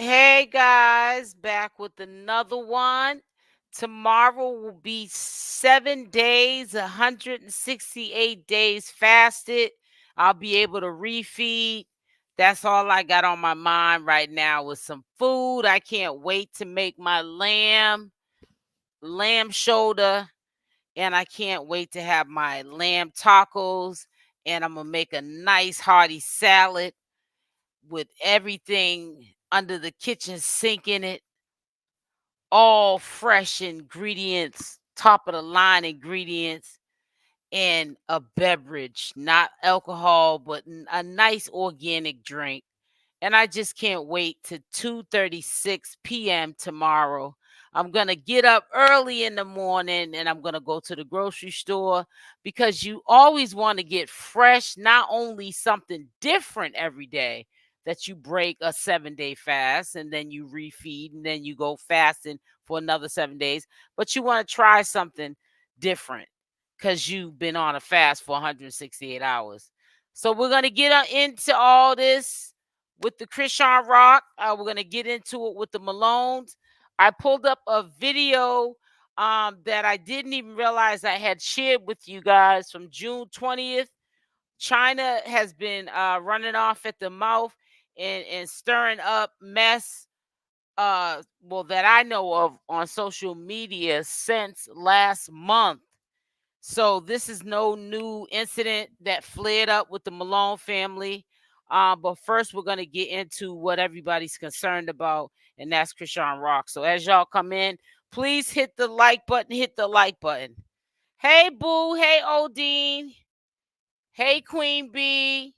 Hey guys, back with another one. Tomorrow will be 7 days, 168 days fasted. I'll be able to refeed. That's all I got on my mind right now with some food. I can't wait to make my lamb shoulder, and I can't wait to have my lamb tacos. And I'm gonna make a nice hearty salad with everything under the kitchen sink in it, all fresh ingredients, top of the line ingredients, and a beverage, not alcohol, but a nice organic drink. And I just can't wait to 2:36 p.m. tomorrow. I'm going to get up early in the morning and I'm going to go to the grocery store because you always want to get fresh, not only something different every day that you break a 7-day fast and then you refeed and then you go fasting for another 7 days, but you want to try something different because you've been on a fast for 168 hours. So we're going to get into all this with the Chrisean Rock. We're going to get into it with the Malones. I pulled up a video that I didn't even realize I had shared with you guys from June 20th. China has been running off at the mouth and stirring up mess, well, that I know of on social media since last month. So this is no new incident that flared up with the Malone family. But first, we're going to get into what everybody's concerned about, and that's Chrisean Rock. So as y'all come in, please hit the like button. Hit the like button. Hey, Boo. Hey, Odine. Hey, Queen Bee.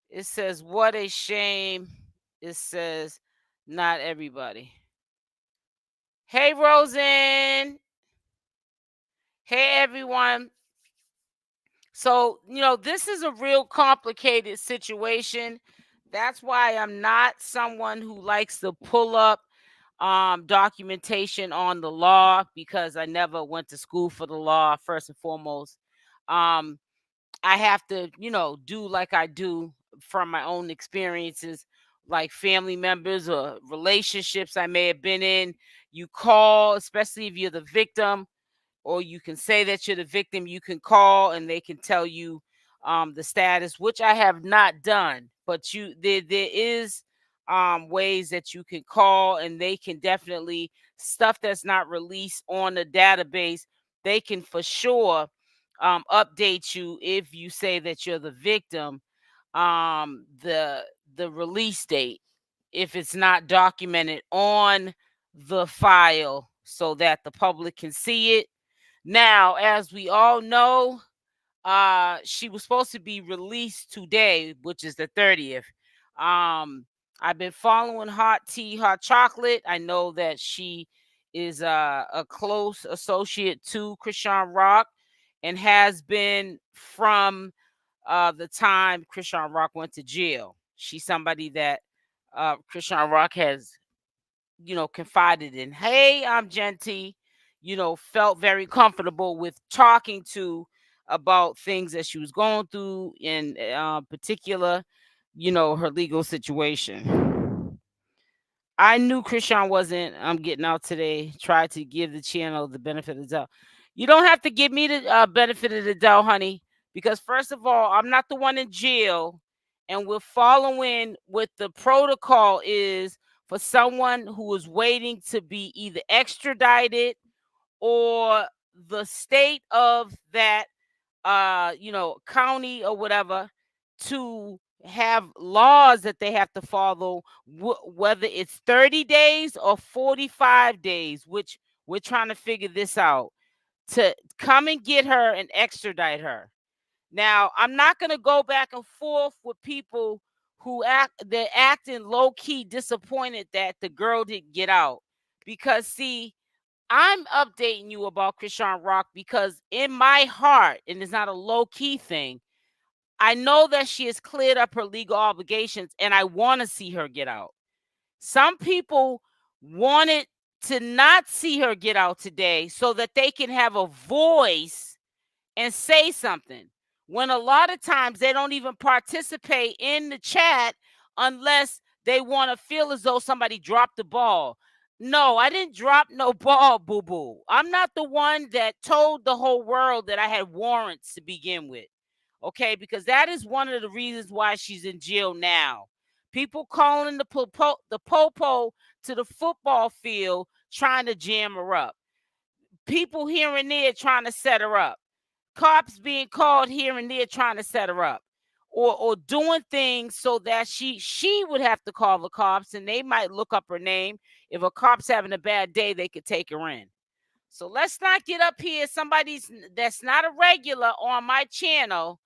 It says, what a shame. It says, not everybody. Hey, Rosen. Hey, everyone. So, this is a real complicated situation. That's why I'm not someone who likes to pull up documentation on the law because I never went to school for the law, first and foremost. Um, I have to, do like I do from my own experiences, like family members or relationships I may have been in. You call, especially if you're the victim, or you can say that you're the victim. You can call and they can tell you the status, which I have not done. But there is ways that you can call, and they can definitely, stuff that's not released on the database, they can for sure update you if you say that you're the victim. The release date, if it's not documented on the file so that the public can see it. Now, as we all know, she was supposed to be released today, which is the 30th. I've been following Hot Tea, Hot Chocolate. I know that she is a close associate to Chrisean Rock and has been from the time Chrisean Rock went to jail. She's somebody that Chrisean Rock has, confided in. Hey, I'm Genty. Felt very comfortable with talking to about things that she was going through, in particular, her legal situation. I knew Chrisean wasn't getting out today. Tried to give the channel the benefit of the doubt. You don't have to give me the benefit of the doubt, honey, because first of all, I'm not the one in jail, and we're following what the protocol is for someone who is waiting to be either extradited or the state of that county or whatever to have laws that they have to follow, whether it's 30 days or 45 days, which we're trying to figure this out, to come and get her and extradite her. Now, I'm not going to go back and forth with people they're acting low key disappointed that the girl didn't get out, because see, I'm updating you about Chrisean Rock because in my heart, and it's not a low key thing, I know that she has cleared up her legal obligations and I want to see her get out. Some people wanted to not see her get out today so that they can have a voice and say something, when a lot of times they don't even participate in the chat unless they want to feel as though somebody dropped the ball. No, I didn't drop no ball, boo-boo. I'm not the one that told the whole world that I had warrants to begin with. Okay, because that is one of the reasons why she's in jail now. People calling the popo to the football field trying to jam her up. People here and there trying to set her up. Cops being called here and there trying to set her up. Or doing things so that she would have to call the cops, and they might look up her name. If a cop's having a bad day, they could take her in. So let's not get up here, somebody's that's not a regular on my channel,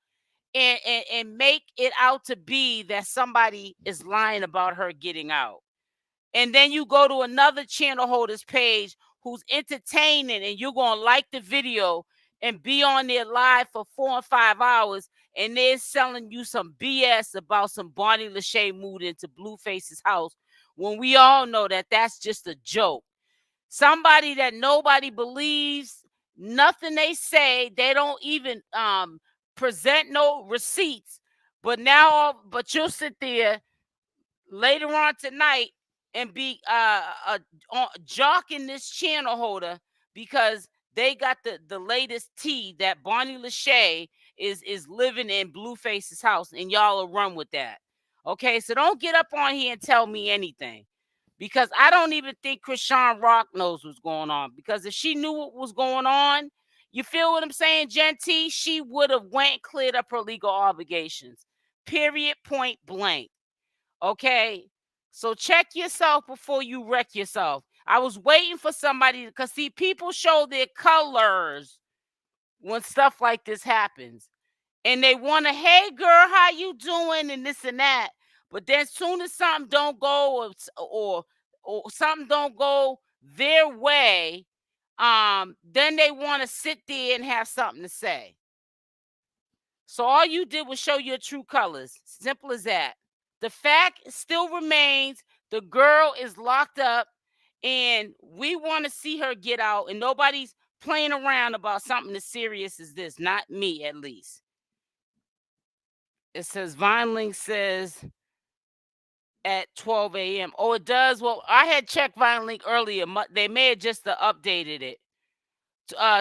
and make it out to be that somebody is lying about her getting out. And then you go to another channel holder's page who's entertaining, and you're going to like the video and be on there live for 4 and 5 hours, and they're selling you some BS about some Bonnie Lachey moved into Blueface's house, when we all know that that's just a joke. Somebody that nobody believes, nothing they say, they don't even present no receipts. But you'll sit there later on tonight and be jocking this channel holder because they got the latest tea that Bonnie Lachey is living in Blueface's house, and y'all will run with that. Okay, so don't get up on here and tell me anything, because I don't even think Chrisean Rock knows what's going on. Because if she knew what was going on, you feel what I'm saying, Genty? She would have went and cleared up her legal obligations. Period. Point blank. Okay, so check yourself before you wreck yourself. I was waiting for somebody, because see, people show their colors when stuff like this happens, and they want to, hey girl, how you doing, and this and that. But then soon as something don't go, or something don't go their way, then they want to sit there and have something to say. So all you did was show your true colors. Simple as that. The fact still remains, the girl is locked up, and we want to see her get out, and nobody's playing around about something as serious as this. Not me, at least. It says VineLink says at 12 a.m. Oh, it does? Well, I had checked VineLink earlier. They may have just updated it.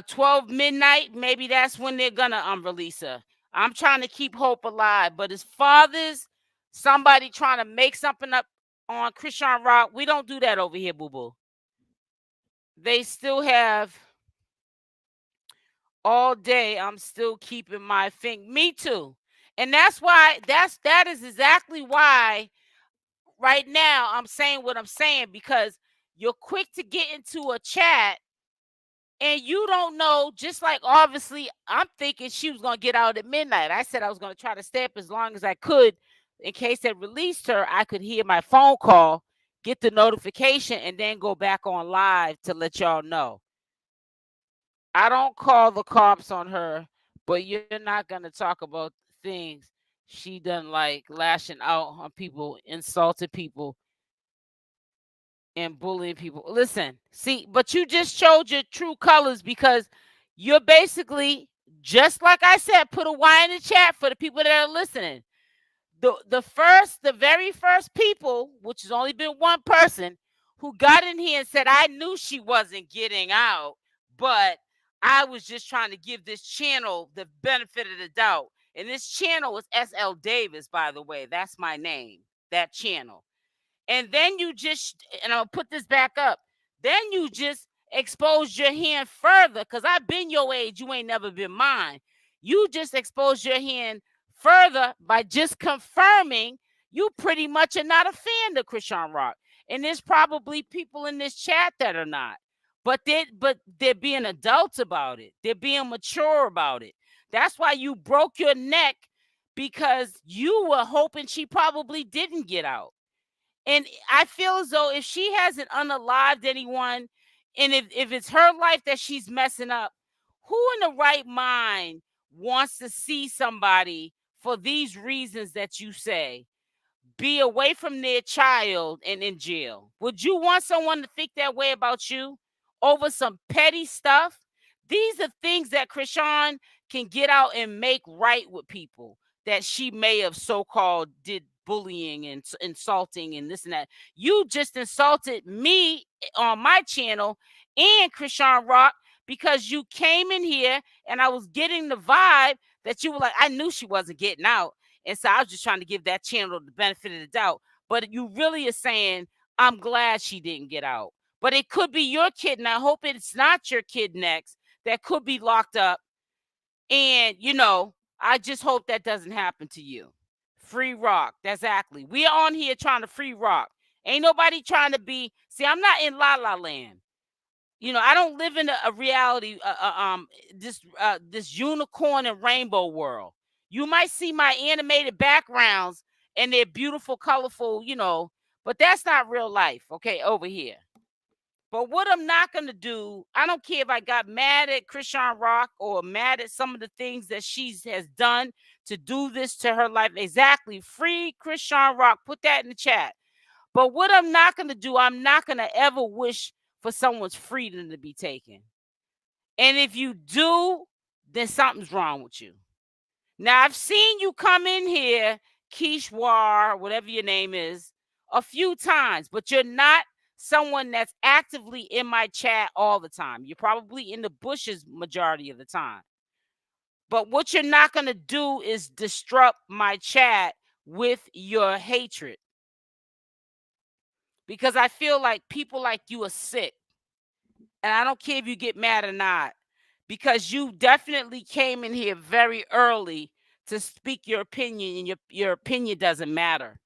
12 midnight, maybe that's when they're gonna release her. I'm trying to keep hope alive, but as fathers, somebody trying to make something up on Chrisean Rock, we don't do that over here, boo-boo. They still have all day. I'm still keeping my finger. Me too. And that's why, that is exactly why right now I'm saying what I'm saying, because you're quick to get into a chat and you don't know. Just like, obviously, I'm thinking she was going to get out at midnight. I said I was going to try to stay up as long as I could in case they released her. I could hear my phone call, get the notification, and then go back on live to let y'all know. I don't call the cops on her, but you're not going to talk about things she done, like lashing out on people, insulting people, and bullying people. Listen, see, but you just showed your true colors, because you're basically, just like I said, put a Y in the chat for the people that are listening. The very first people, which has only been one person, who got in here and said, I knew she wasn't getting out, but I was just trying to give this channel the benefit of the doubt. And this channel is SL Davis, by the way. That's my name, that channel. And then you just, and I'll put this back up, then you just exposed your hand further, because I've been your age, you ain't never been mine. You just exposed your hand further by just confirming you pretty much are not a fan of Chrisean Rock. And there's probably people in this chat that are not. But they're being adults about it. They're being mature about it. That's why you broke your neck, because you were hoping she probably didn't get out. And I feel as though if she hasn't unalived anyone, and if it's her life that she's messing up, who in the right mind wants to see somebody for these reasons that you say be away from their child and in jail? Would you want someone to think that way about you over some petty stuff? These are things that Chrisean can get out and make right with people that she may have so-called did bullying and insulting and this and that. You just insulted me on my channel and Chrisean Rock because you came in here and I was getting the vibe that you were like, I knew she wasn't getting out. And so I was just trying to give that channel the benefit of the doubt. But you really are saying, I'm glad she didn't get out. But it could be your kid, and I hope it's not your kid next that could be locked up. And, I just hope that doesn't happen to you. Free Rock. Exactly. We are on here trying to free Rock. Ain't nobody trying to be. See, I'm not in La La Land. I don't live in a reality, this unicorn and rainbow world. You might see my animated backgrounds and they're beautiful, colorful, but that's not real life, okay, over here. But what I'm not going to do, I don't care if I got mad at Chrisean Rock or mad at some of the things that she has done to do this to her life. Exactly. Free Chrisean Rock. Put that in the chat. But what I'm not going to do, I'm not going to ever wish for someone's freedom to be taken. And if you do, then something's wrong with you. Now, I've seen you come in here, Kishwar, whatever your name is, a few times, but you're not someone that's actively in my chat all the time. You're probably in the bushes majority of the time. But what you're not going to do is disrupt my chat with your hatred. Because I feel like people like you are sick. And I don't care if you get mad or not, because you definitely came in here very early to speak your opinion, and your opinion doesn't matter.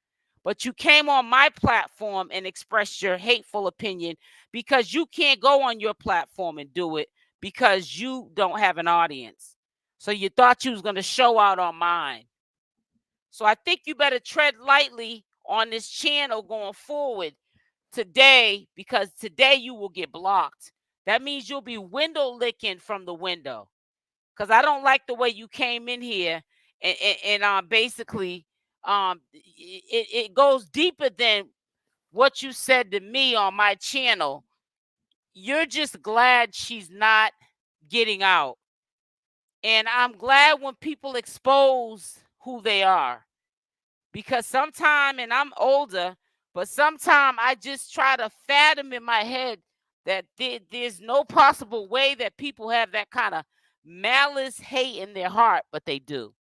But you came on my platform and expressed your hateful opinion because you can't go on your platform and do it because you don't have an audience. So you thought you was going to show out on mine. So I think you better tread lightly on this channel going forward today, because today you will get blocked. That means you'll be window licking from the window, because I don't like the way you came in here and basically it goes deeper than what you said to me on my channel. You're just glad she's not getting out. And I'm glad when people expose who they are, because sometime, and I'm older, but sometime I just try to fathom in my head that there's no possible way that people have that kind of malice, hate in their heart, but they do.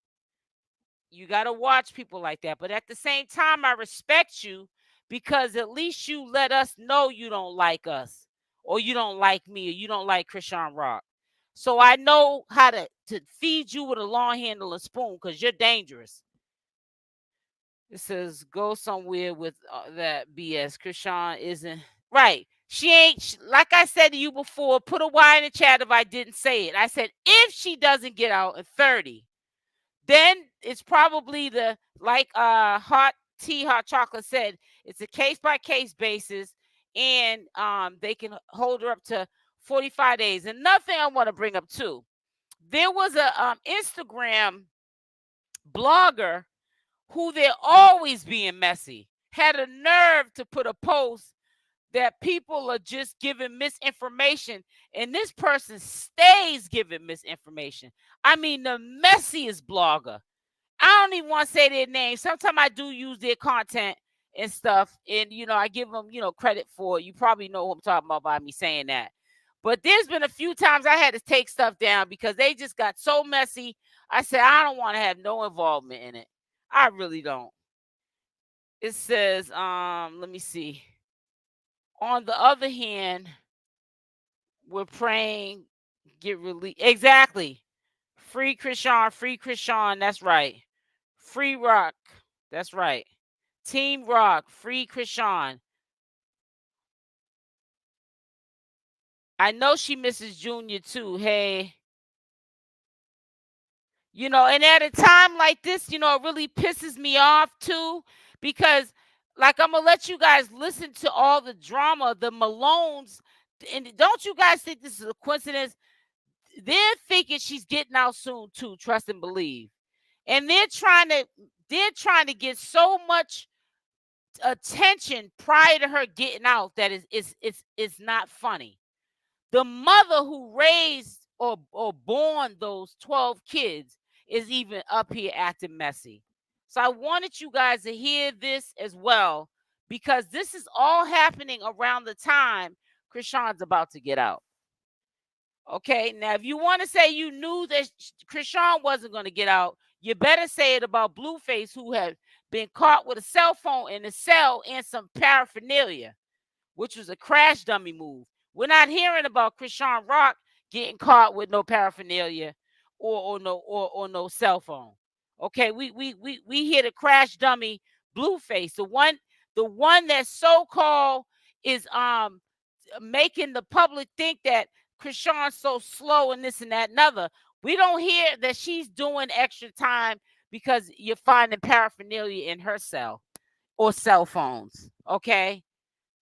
You got to watch people like that. But at the same time, I respect you because at least you let us know you don't like us, or you don't like me, or you don't like Chrisean Rock. So I know how to feed you with a long handle and spoon, because you're dangerous. It says go somewhere with that BS. Chrisean isn't right. She ain't, like I said to you before, put a Y in the chat if I didn't say it. I said if she doesn't get out at 30, then it's probably like hot chocolate said, it's a case by case basis, and they can hold her up to 45 days. And nothing I want to bring up too. There was a Instagram blogger who they're always being messy, had a nerve to put a post that people are just giving misinformation, and this person stays giving misinformation. I mean, the messiest blogger. I don't even want to say their name. Sometimes I do use their content and stuff, and I give them credit for it. You probably know who I'm talking about by me saying that. But there's been a few times I had to take stuff down because they just got so messy. I said I don't want to have no involvement in it. I really don't. It says, let me see. On the other hand, we're praying get released. Exactly. Free Chrisean. That's right. Free Rock. That's right. Team Rock. Free Chrisean. I know she misses Junior too. Hey. And at a time like this, it really pisses me off too, because like I'm gonna let you guys listen to all the drama, the Malones, and don't you guys think this is a coincidence? They're thinking she's getting out soon too, trust and believe. And they're trying to get so much attention prior to her getting out that it's not funny. The mother who raised or born those 12 kids is even up here acting messy. So I wanted you guys to hear this as well, because this is all happening around the time Chrisean's about to get out. Okay, now if you want to say you knew that Chrisean wasn't going to get out, you better say it about Blueface, who had been caught with a cell phone in a cell and some paraphernalia, which was a crash dummy move. We're not hearing about Chrisean Rock getting caught with no paraphernalia or no cell phone. Okay, we hear the crash dummy Blueface, the one that so-called is making the public think that Chrisean's so slow and this and that and other. We don't hear that she's doing extra time because you're finding paraphernalia in her cell or cell phones. Okay,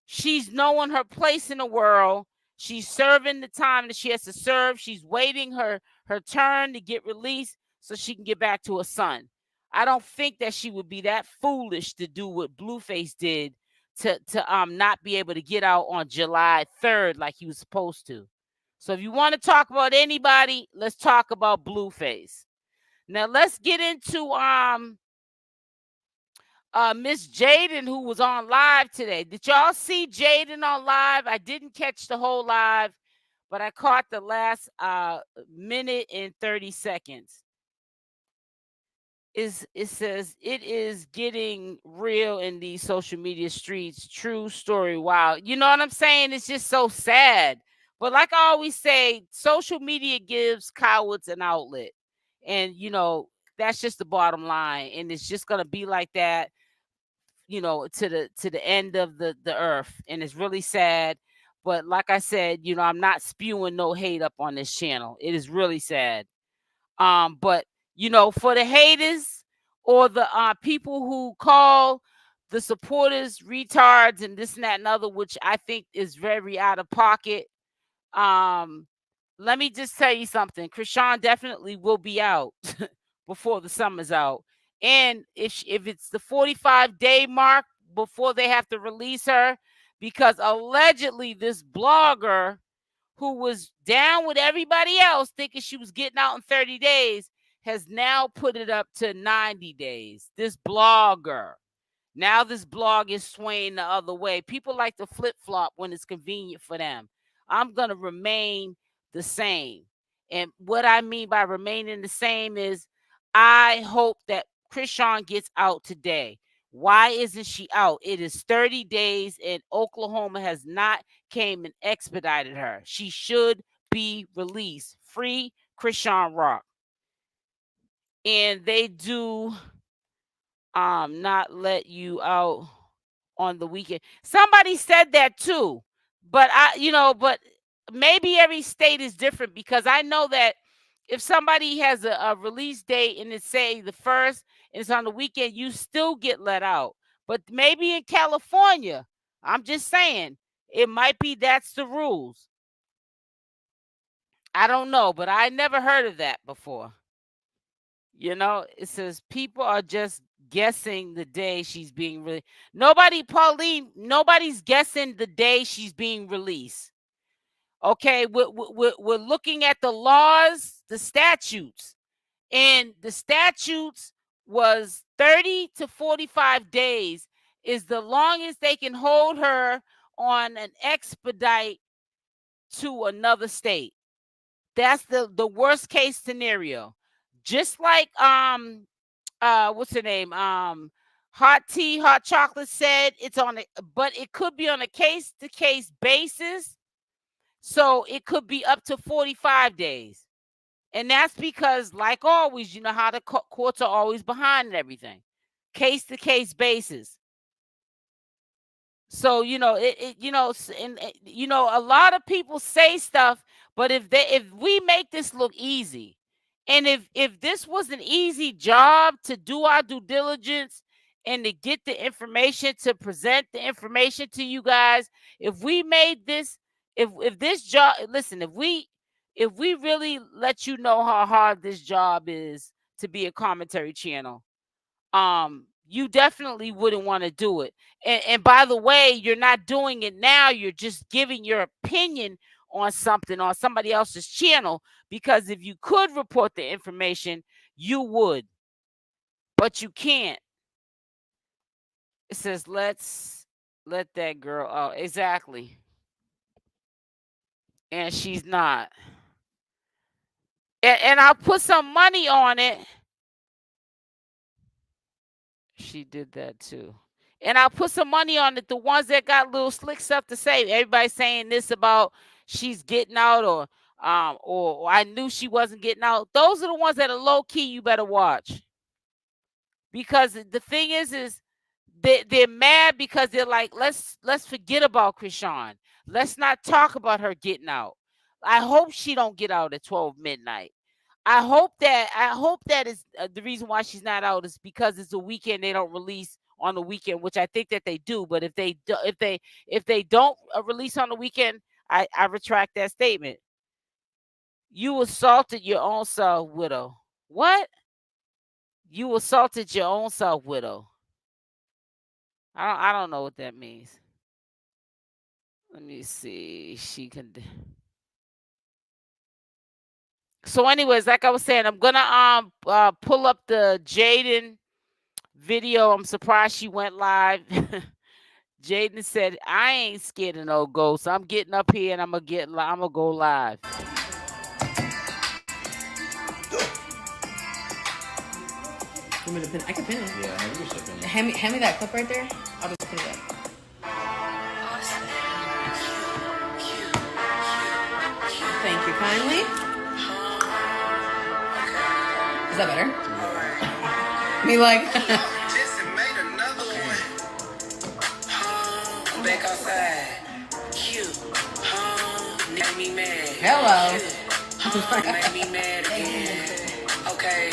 she's knowing her place in the world. She's serving the time that she has to serve. She's waiting her turn to get released so she can get back to her son. I don't think that she would be that foolish to do what Blueface did to not be able to get out on July 3rd like he was supposed to. So if you want to talk about anybody, let's talk about Blueface. Now let's get into Miss Jaidyn, who was on live today. Did y'all see Jaidyn on live? I didn't catch the whole live, but I caught the last minute and 30 seconds. It says it is getting real in these social media streets. True story. Wow. You know what I'm saying? It's just so sad. But like I always say, social media gives cowards an outlet. And that's just the bottom line. And it's just gonna be like that, to the end of the earth. And it's really sad. But like I said, I'm not spewing no hate up on this channel. It is really sad. But for the haters or the people who call the supporters retards and this and that and other, which I think is very out of pocket. Let me just tell you something. Chrisean definitely will be out before the summer's out. And if it's the 45-day mark before they have to release her, because allegedly this blogger who was down with everybody else thinking she was getting out in 30 days has now put it up to 90 days. This blogger. Now this blog is swaying the other way. People like to flip-flop when it's convenient for them. I'm going to remain the same. And what I mean by remaining the same is I hope that Chrisean gets out today. Why isn't she out? It is 30 days and Oklahoma has not came and expedited her. She should be released. Free CHRISEAN Rock. And they do not let you out on the weekend. Somebody said that too. But but maybe every state is different, because I know that if somebody has a release date and it's say the 1st and it's on the weekend, you still get let out. But maybe in California, I'm just saying, it might be that's the rules. I don't know, but I never heard of that before. It says people are just guessing the day she's being released. Nobody's guessing the day she's being released. Okay, we're looking at the laws, the statutes, and the statutes was 30 to 45 days is the longest they can hold her on an expedite to another state. That's the worst case scenario. Just like what's her name? Hot Tea, Hot Chocolate said it's on it, but it could be on a case to case basis. So it could be up to 45 days. And that's because, like always, you know how the courts are always behind and everything. Case to case basis. So, a lot of people say stuff, but if we make this look easy, and if this was an easy job to do our due diligence and to get the information, to present the information to you guys, if we made this, if this job, listen, if we really let you know how hard this job is to be a commentary channel, you definitely wouldn't want to do it. And by the way, you're not doing it now. You're just giving your opinion on something on somebody else's channel, because if you could report the information, you would. but you can't. It says, let's let that girl out. Exactly. And she's not. And I'll put some money on it. She did that too. And I'll put some money on it. The ones that got little slick stuff to say. Everybody's saying this about she's getting out, or I knew she wasn't getting out. Those are the ones that are low key you better watch. Because the thing is they're mad because they're like, let's forget about Chrisean. Let's not talk about her getting out. I hope she don't get out at 12 midnight. I hope that is the reason why she's not out is because it's a weekend. They don't release on the weekend, which I think that they do. But if they don't release on the weekend, I retract that statement. You assaulted your own self, widow. What? You assaulted your own self, widow. I don't know what that means. Let me see. She can. So, anyways, like I was saying, I'm gonna pull up the Jaidyn video. I'm surprised she went live. Jaidyn said, "I ain't scared of no ghosts. I'm getting up here and I'm gonna go live." Want me to pin? I can pin it. Yeah, I wish I pin it. Hand me that clip right there. I'll just pin it up. Thank you kindly. Is that better? Me like. Back outside. Make me mad. Hello. Make me mad again. Okay.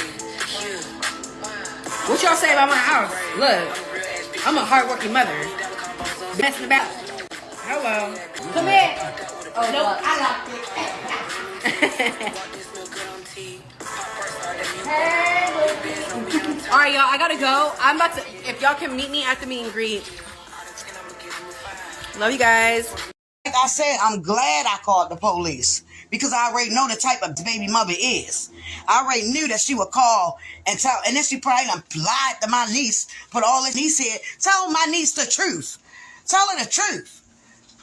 What y'all say about my house? Look, I'm a hardworking mother. Messing about. Hello. Come here. Oh, nope, I locked it. All right, y'all, I gotta go. I'm about to, if y'all can meet me at the meet and greet. Love you guys. Like I said, I'm glad I called the police because I already know the type of baby mother is. I already knew that she would call and tell, and then she probably done lied to my niece, put all this niece here. Tell my niece the truth. Tell her the truth.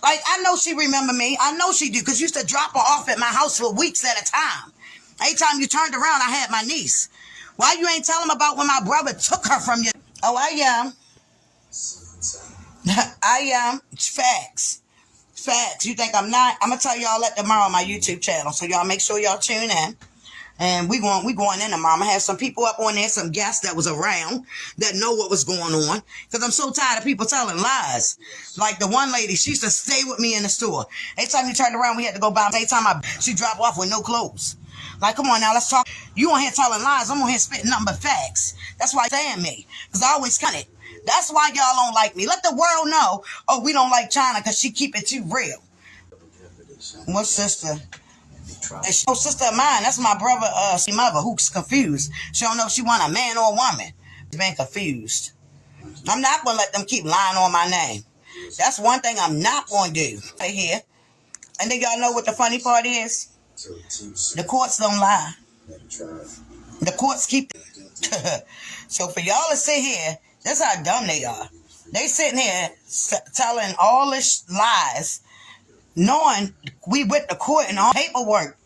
Like, I know she remember me. I know she do, because you used to drop her off at my house for weeks at a time. Every time you turned around, I had my niece. Why you ain't tell them about when my brother took her from you? Oh, I am. I am. It's facts. Facts. You think I'm not? I'm gonna tell y'all that tomorrow on my YouTube channel. So y'all make sure y'all tune in. And we going in tomorrow. I'm gonna have some people up on there, some guests that was around that know what was going on. Because I'm so tired of people telling lies. Like the one lady, she used to stay with me in the store. Every time you turned around, we had to go by. Every time she dropped off with no clothes. Like, come on now, let's talk. You on here telling lies. I'm on here spitting nothing but facts. That's why you're saying me. Because I always cut it. That's why y'all don't like me. Let the world know, oh, we don't like China because she keep it too real. What sister? Oh, sister of mine. That's my brother, mother, who's confused. She don't know if she want a man or a woman. She's been confused. I'm not going to let them keep lying on my name. That's one thing I'm not going to do. Right here. And then y'all know what the funny part is? The courts don't lie. The courts keep... So for y'all to sit here, that's how dumb they are. They sitting here telling all this lies, knowing we with the court and all paperwork.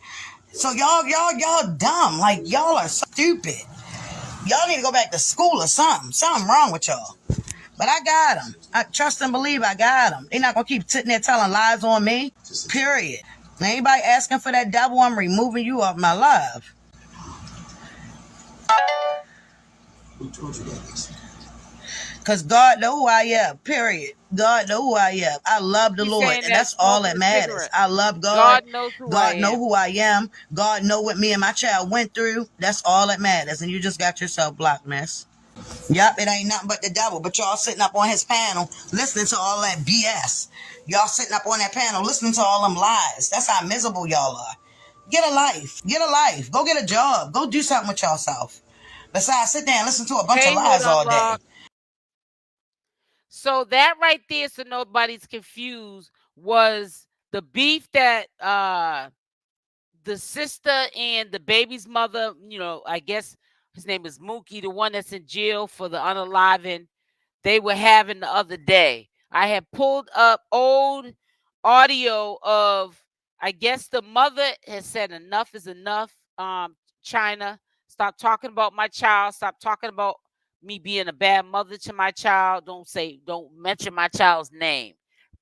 So y'all dumb. Like, y'all are stupid. Y'all need to go back to school or something. Something wrong with y'all. But I got them. I trust and believe I got them. They're not going to keep sitting there telling lies on me. Period. Anybody asking for that devil, I'm removing you off my life. Who told you that? Because God know who I am, period. God know who I am. I love the Lord, and that's all that matters. I love God. God knows who God I know am. who I am. God know what me and my child went through. That's all that matters. And you just got yourself blocked, miss. Yep, it ain't nothing but the devil. But y'all sitting up on his panel listening to all that BS. Y'all sitting up on that panel listening to all them lies. That's how miserable y'all are. Get a life. Get a life. Go get a job. Go do something with yourself. Besides, sit there and listen to a bunch of lies all day. So that right there, so nobody's confused, was the beef that the sister and the baby's mother, I guess his name is Mookie, the one that's in jail for the unaliving they were having the other day. I had pulled up old audio of, I guess the mother has said enough is enough. China, stop talking about my child. Stop talking about me being a bad mother to my child. Don't mention my child's name.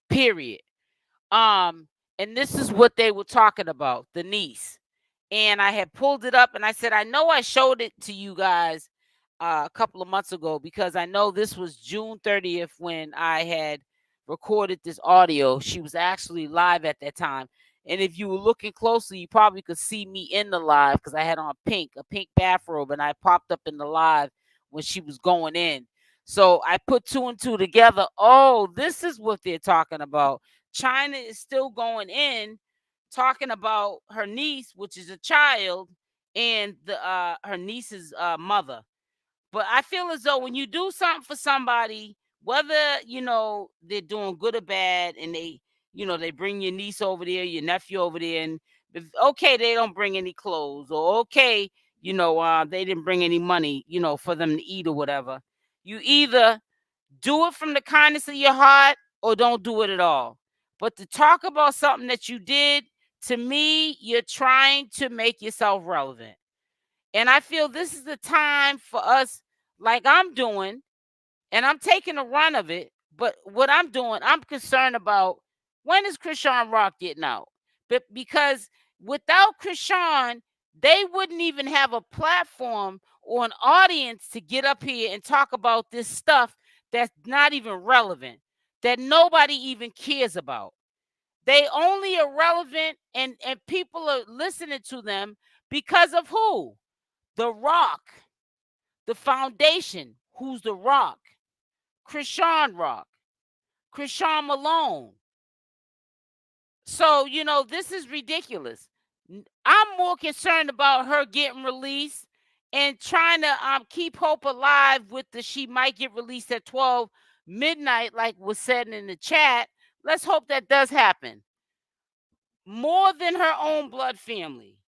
Period. Um, and this is what they were talking about, the niece. And I had pulled it up and I said, I know I showed it to you guys a couple of months ago because I know this was June 30th when I had recorded this audio. She was actually live at that time. And if you were looking closely, you probably could see me in the live because I had on a pink bathrobe, and I popped up in the live when she was going in. So I put two and two together. Oh, this is what they're talking about. China is still going in talking about her niece, which is a child, and the her niece's mother. But I feel as though when you do something for somebody, whether they're doing good or bad, and they bring your niece over there, your nephew over there, and okay, they don't bring any clothes, or okay, they didn't bring any money, for them to eat or whatever. You either do it from the kindness of your heart or don't do it at all. But to talk about something that you did, to me, you're trying to make yourself relevant. And I feel this is the time for us, like I'm doing, and I'm taking a run of it. But what I'm doing, I'm concerned about, when is Chrisean Rock getting out? But because without Chrisean, they wouldn't even have a platform or an audience to get up here and talk about this stuff that's not even relevant, that nobody even cares about. They only are relevant, and people are listening to them because of who? The Rock, the foundation. Who's the Rock? Chrisean Rock, Chrisean Malone. So, this is ridiculous. I'm more concerned about her getting released and trying to keep hope alive with the she might get released at 12 midnight, like was said in the chat. Let's hope that does happen. More than her own blood family.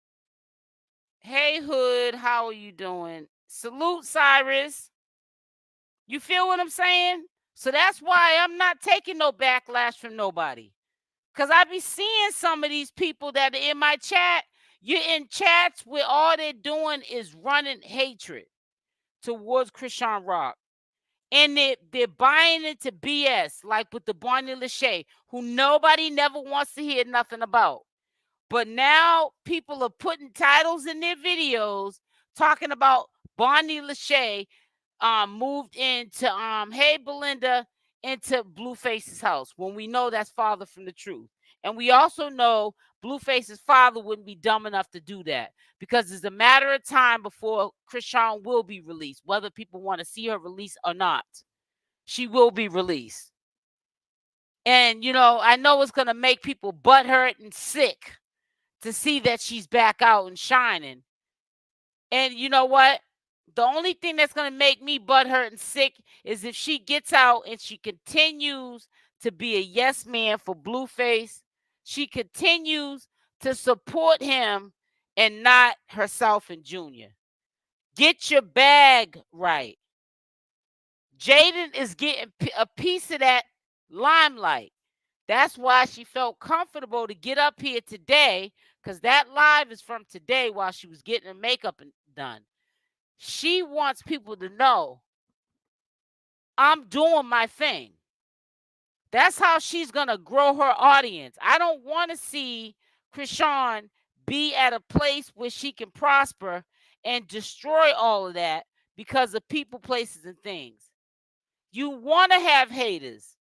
Hey, Hood, how are you doing? Salute, Cyrus. You feel what I'm saying? So that's why I'm not taking no backlash from nobody. Because I be seeing some of these people that are in my chat. You're in chats where all they're doing is running hatred towards Chrisean Rock. And they're buying into BS, like with the Barney Lachey, who nobody never wants to hear nothing about. But now people are putting titles in their videos talking about Barney Lachey moved into hey Belinda, into Blueface's house, when we know that's father from the truth. And we also know Blueface's father wouldn't be dumb enough to do that, because it's a matter of time before Chrisean will be released, whether people want to see her released or not. She will be released. And I know it's gonna make people butthurt and sick to see that she's back out and shining. And you know what? The only thing that's going to make me butthurt and sick is if she gets out and she continues to be a yes man for Blueface. She continues to support him and not herself and Junior. Get your bag right. Jaidyn is getting a piece of that limelight. That's why she felt comfortable to get up here today, because that live is from today while she was getting her makeup done. She wants people to know I'm doing my thing. That's how she's going to grow her audience. I don't want to see Chrisean be at a place where she can prosper and destroy all of that because of people, places, and things. You want to have haters.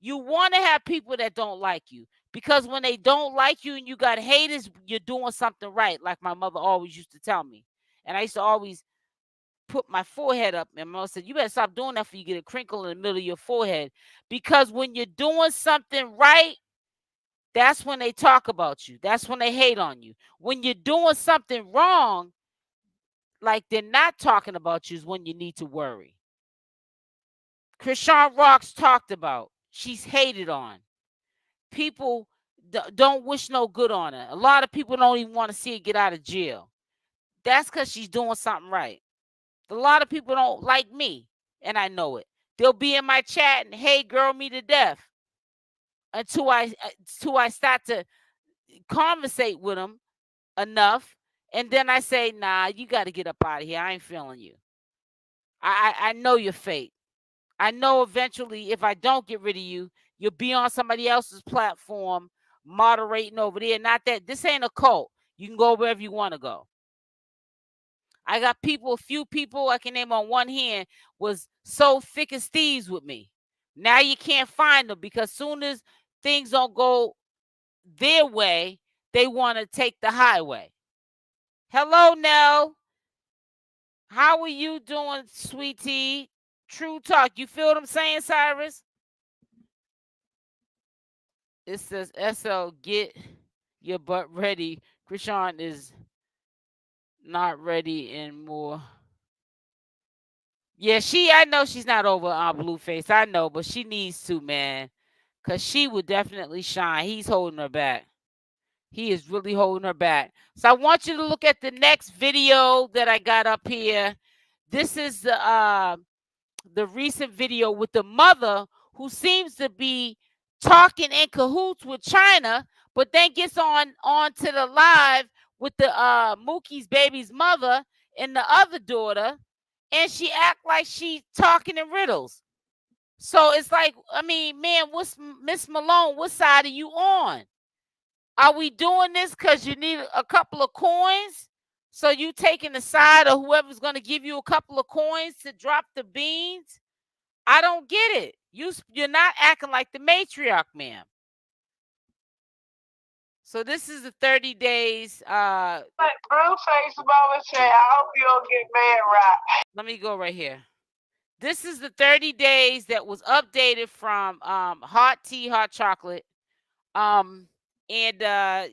You want to have people that don't like you, because when they don't like you and you got haters, you're doing something right, like my mother always used to tell me. And I used to always put my forehead up, and mom said, you better stop doing that before you get a crinkle in the middle of your forehead. Because when you're doing something right, that's when they talk about you. That's when they hate on you. When you're doing something wrong, like they're not talking about you, is when you need to worry. Chrisean Rock's talked about. She's hated on. People don't wish no good on her. A lot of people don't even want to see her get out of jail. That's because she's doing something right. A lot of people don't like me, and I know it. They'll be in my chat and, hey, girl, me to death, until I start to conversate with them enough, and then I say, nah, you got to get up out of here. I ain't feeling you. I know your fate. I know eventually if I don't get rid of you, you'll be on somebody else's platform moderating over there. Not that this ain't a cult. You can go wherever you want to go. I got people, a few people I can name on one hand was so thick as thieves with me. Now you can't find them because soon as things don't go their way, they want to take the highway. Hello, Nell. How are you doing, sweetie? True talk. You feel what I'm saying, Cyrus? It says, SL, get your butt ready. Chrisean is not ready anymore. Yeah, I know she's not over on Blueface. I know, but she needs to, man. Because she would definitely shine. He's holding her back. He is really holding her back. So I want you to look at the next video that I got up here. This is the recent video with the mother who seems to be talking in cahoots with China, but then gets on to the live with the Mookie's baby's mother and the other daughter, and she act like she talking in riddles. So it's like, I mean, man, what's Miss Malone? What side are you on? Are we doing this because you need a couple of coins? So you taking the side of whoever's going to give you a couple of coins to drop the beans? I don't get it. You're not acting like the matriarch, ma'am. So this is the 30 days. Like Blueface mama said, I hope you don't get mad right. Let me go right here. This is the 30 days that was updated from hot tea, hot chocolate. And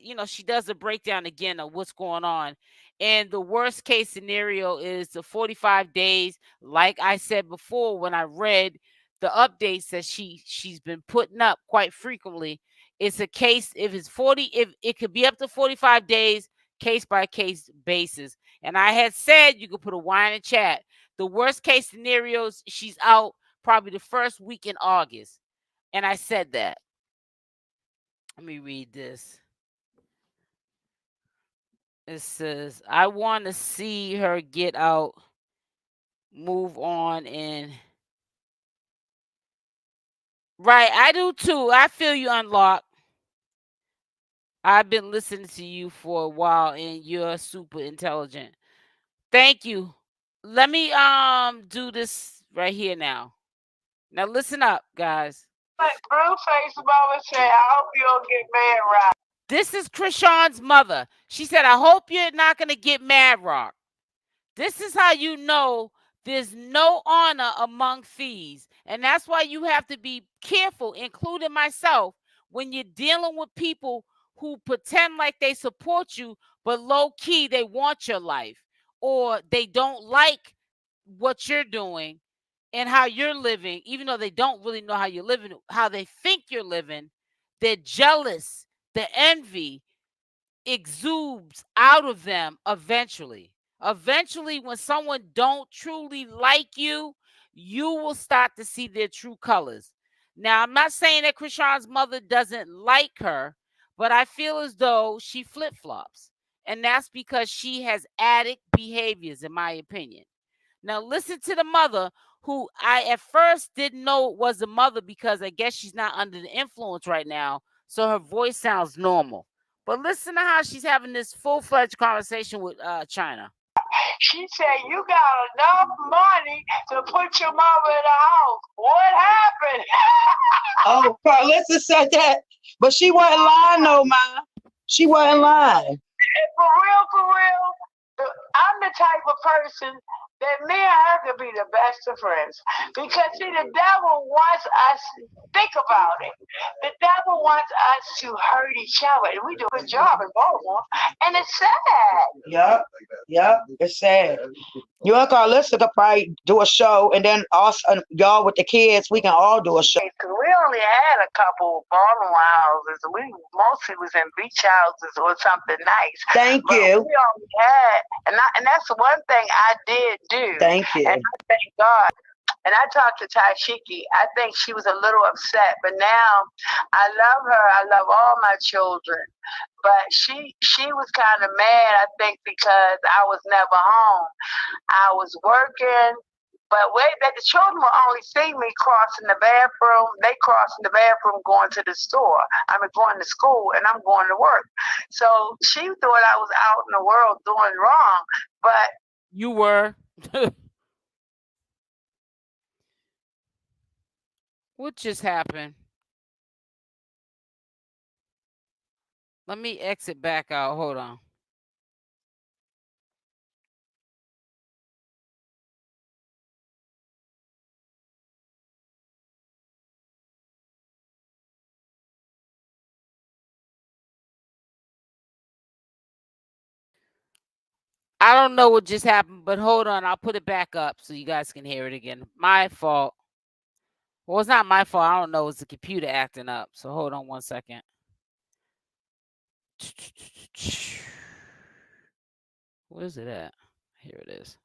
you know, she does a breakdown again of what's going on. And the worst case scenario is the 45 days. Like I said before, when I read the updates that she's been putting up quite frequently, it's a case, if it could be up to 45 days, case by case basis. And I had said, you could put a Y in the chat, the worst case scenarios, she's out probably the first week in August. And I said that. Let me read this. It says, I want to see her get out, move on, and right, I do too. I feel you, Unlock. I've been listening to you for a while, and you're super intelligent. Thank you. Let me do this right here now. Now listen up, guys. Like Blueface mama said, I hope you don't get mad right. This is Chrisean's mother. She said, I hope you're not going to get mad, Rock. This is how you know there's no honor among thieves. And that's why you have to be careful, including myself, when you're dealing with people who pretend like they support you, but low-key they want your life, or they don't like what you're doing and how you're living, even though they don't really know how you're living, how they think you're living. They're jealous. The envy exudes out of them eventually. Eventually, when someone don't truly like you, you will start to see their true colors. Now, I'm not saying that Chrisean's mother doesn't like her, but I feel as though she flip-flops. And that's because she has addict behaviors, in my opinion. Now, listen to the mother, who I at first didn't know was a mother because I guess she's not under the influence right now, so her voice sounds normal. But listen to how she's having this full-fledged conversation with China. She said, you got enough money to put your mama in the house. What happened? Oh, Carlissa said that, but she wasn't lying, no, ma. She wasn't lying. And for real, I'm the type of person that me and her could be the best of friends. Because, see, the devil wants us, think about it. The devil wants us to hurt each other. And we do a good job in Baltimore. And it's sad. Yep, it's sad. You and Carlissa could probably do a show, and then us, y'all with the kids, we can all do a show. Because we don't only had a couple Baltimore houses. We mostly was in beach houses or something nice. Thank But you. we only had, and that's one thing I did do. Thank you. And I thank God. And I talked to Taishiki. I think she was a little upset, but now I love her. I love all my children. But she was kind of mad, I think, because I was never home. I was working. But wait, that the children will only see me crossing the bathroom. They crossing the bathroom, going to the store. I mean, going to school, and I'm going to work. So she thought I was out in the world doing wrong. But you were. What just happened? Let me exit back out. Hold on. I don't know what just happened, but hold on. I'll put it back up so you guys can hear it again. My fault. Well, it's not my fault. I don't know. It's the computer acting up. So hold on 1 second. Where's it at? Here it is.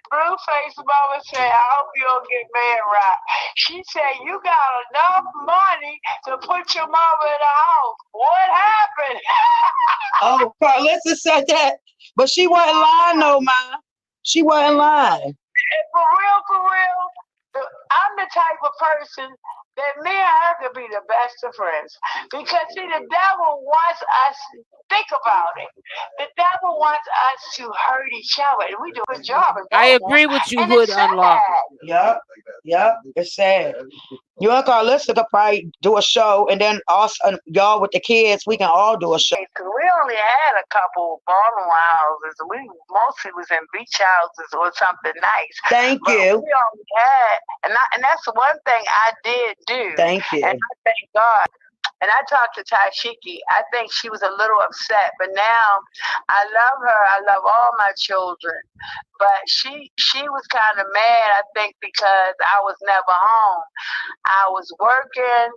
Blueface mama said, I hope you don't get married right. She said, you got enough money to put your mama in a house. What happened? Oh, Carlissa said that, but she wasn't lying, no, ma. She wasn't lying. For real, I'm the type of person that me and her could be the best of friends. Because, see, the devil wants us, think about it. The devil wants us to hurt each other. And we do a good job. I agree with you, and Hood it's sad. Yep. It's sad. You and Carlissa could probably do a show, and then us, y'all with the kids, we can all do a show. Because we only had a couple Baltimore houses. We mostly was in beach houses or something nice. Thank But you. we only had, and that's one thing I did do. Thank you. And I thank God. And I talked to Taishiki. I think she was a little upset, but now I love her. I love all my children. But she was kind of mad, I think, because I was never home. I was working.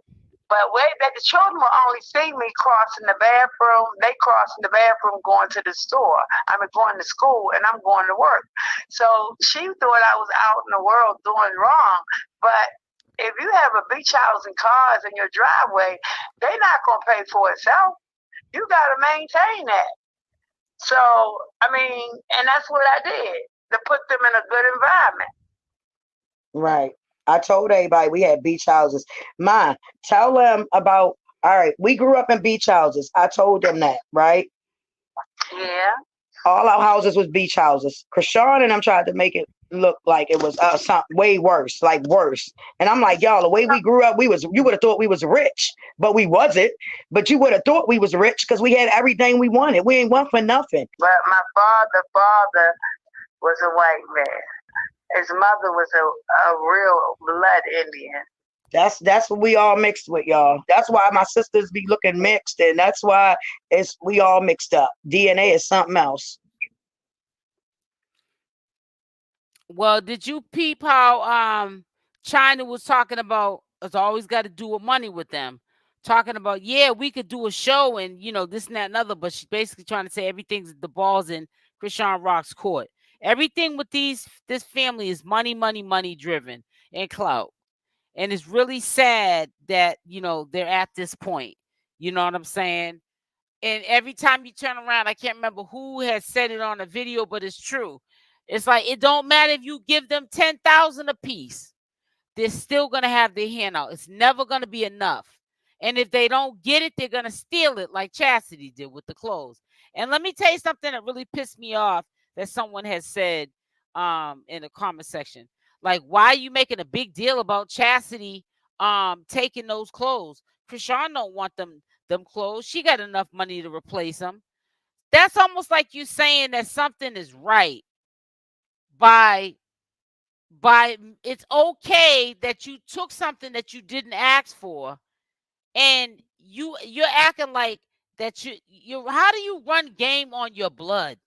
But wait, that the children will only see me crossing the bathroom. They crossing the bathroom, going to the store. I mean, going to school, and I'm going to work. So she thought I was out in the world doing wrong. But if you have a beach house and cars in your driveway, they're not going to pay for itself. You got to maintain that. So, I mean, and that's what I did, to put them in a good environment. Right. I told everybody we had beach houses. Ma, tell them about, all right, we grew up in beach houses. I told them that, right? Yeah. All our houses was beach houses. Chrisean and them tried to make it look like it was something way worse, like worse. And I'm like, y'all, the way we grew up, you would have thought we was rich, but we wasn't. But you would have thought we was rich because we had everything we wanted. We ain't want for nothing. But my father was a white man. His mother was a real blood Indian. That's what we all mixed with, y'all. That's why my sisters be looking mixed, and that's why we all mixed up. DNA is something else. Well, did you peep how China was talking about it's always got to do with money with them? Talking about, yeah, we could do a show and this and that and other, but she's basically trying to say everything's the ball's in Chrisean Rock's court. Everything with this family is money, money, money driven and clout. And it's really sad that, they're at this point. You know what I'm saying? And every time you turn around, I can't remember who has said it on a video, but it's true. It's like, it don't matter if you give them 10,000 a piece. They're still going to have their hand out. It's never going to be enough. And if they don't get it, they're going to steal it like Chastity did with the clothes. And let me tell you something that really pissed me off that someone has said in the comment section. Like, why are you making a big deal about Chastity taking those clothes? Chrisean don't want them clothes. She got enough money to replace them. That's almost like you saying that something is right by it's okay that you took something that you didn't ask for, and you're acting like that you how do you run game on your blood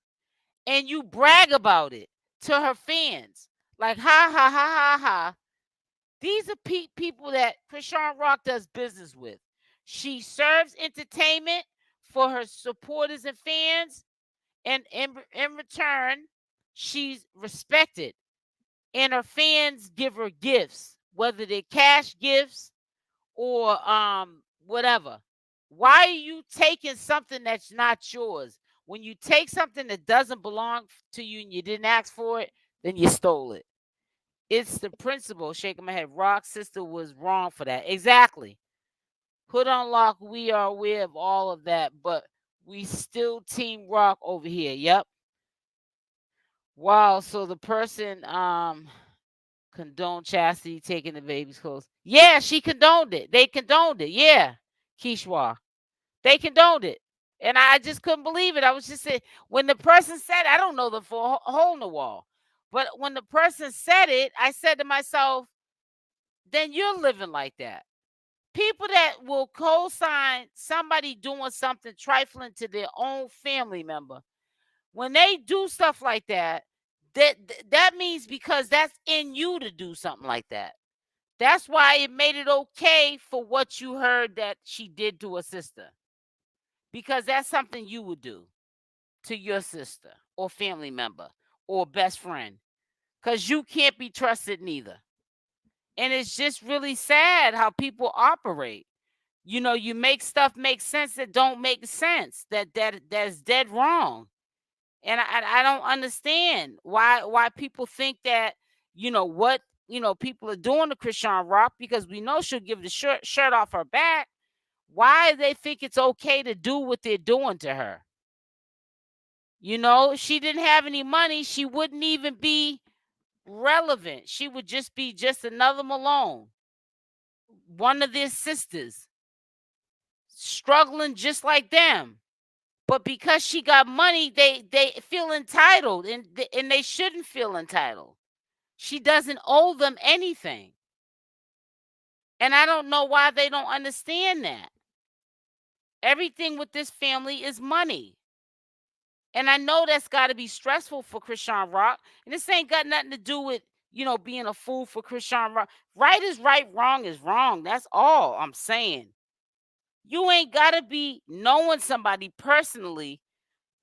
and you brag about it to her fans. Like, ha, ha, ha, ha, ha. These are people that Chrisean Rock does business with. She serves entertainment for her supporters and fans, and in return, she's respected. And her fans give her gifts, whether they're cash gifts or whatever. Why are you taking something that's not yours? When you take something that doesn't belong to you and you didn't ask for it, then you stole it. It's the principle. Shaking my head. Rock's sister was wrong for that. Exactly. Hood on lock. We are aware of all of that, but we still team Rock over here. Yep. Wow. So the person condoned chastity taking the baby's clothes. Yeah, she condoned it. They condoned it. Yeah, Kishwa. They condoned it. And I just couldn't believe it. I was just saying, when the person said, I don't know the full hole in the wall, but when the person said it, I said to myself, then you're living like that. People that will co-sign somebody doing something trifling to their own family member, when they do stuff like that, that means because that's in you to do something like that. That's why it made it okay for what you heard that she did to her sister. Because that's something you would do to your sister or family member or best friend. Because you can't be trusted neither. And it's just really sad how people operate. You know, you make stuff make sense that don't make sense. That's dead wrong. And I don't understand why people think that, what people are doing to Chrisean Rock, because we know she'll give the shirt off her back. Why they think it's okay to do what they're doing to her? If she didn't have any money, she wouldn't even be relevant. She would just be just another Malone, one of their sisters, struggling just like them. But because she got money, they feel entitled, and they shouldn't feel entitled. She doesn't owe them anything. And I don't know why they don't understand that. Everything with this family is money. And I know that's got to be stressful for Chrisean Rock. And this ain't got nothing to do with, being a fool for Chrisean Rock. Right is right, wrong is wrong. That's all I'm saying. You ain't got to be knowing somebody personally